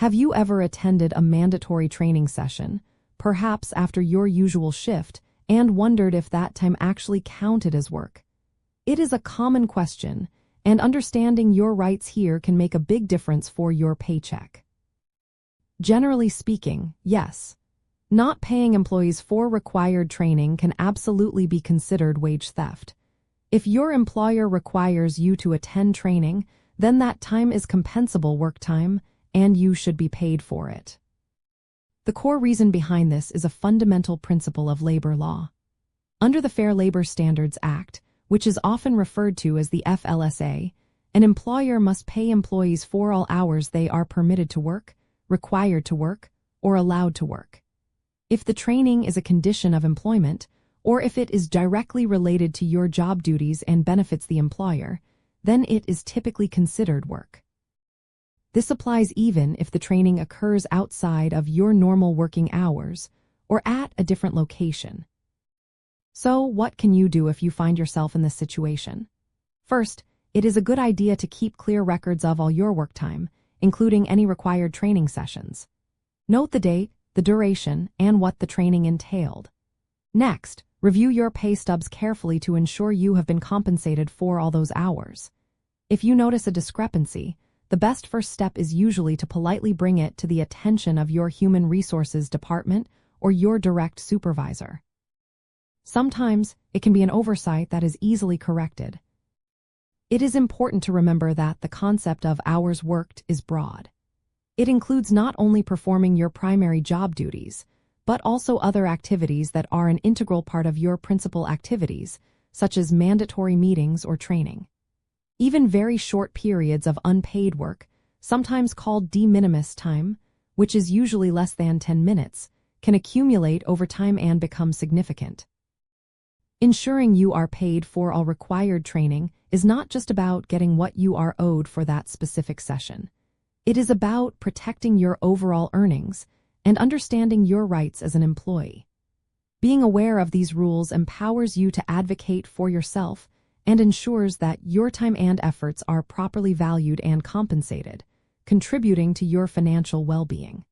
Have you ever attended a mandatory training session, perhaps after your usual shift, and wondered if that time actually counted as work? It is a common question, and understanding your rights here can make a big difference for your paycheck. Generally speaking, yes. Not paying employees for required training can absolutely be considered wage theft. If your employer requires you to attend training, then that time is compensable work time, and you should be paid for it. The core reason behind this is a fundamental principle of labor law. Under the Fair Labor Standards Act, which is often referred to as the FLSA, an employer must pay employees for all hours they are permitted to work, required to work, or allowed to work. If the training is a condition of employment, or if it is directly related to your job duties and benefits the employer, then it is typically considered work. This applies even if the training occurs outside of your normal working hours or at a different location. So, what can you do if you find yourself in this situation? First, it is a good idea to keep clear records of all your work time, including any required training sessions. Note the date, the duration, and what the training entailed. Next, review your pay stubs carefully to ensure you have been compensated for all those hours. If you notice a discrepancy, the best first step is usually to politely bring it to the attention of your human resources department or your direct supervisor. Sometimes, it can be an oversight that is easily corrected. It is important to remember that the concept of hours worked is broad. It includes not only performing your primary job duties, but also other activities that are an integral part of your principal activities, such as mandatory meetings or training. Even very short periods of unpaid work, sometimes called de minimis time, which is usually less than 10 minutes, can accumulate over time and become significant. Ensuring you are paid for all required training is not just about getting what you are owed for that specific session. It is about protecting your overall earnings and understanding your rights as an employee. Being aware of these rules empowers you to advocate for yourself and ensures that your time and efforts are properly valued and compensated, contributing to your financial well-being.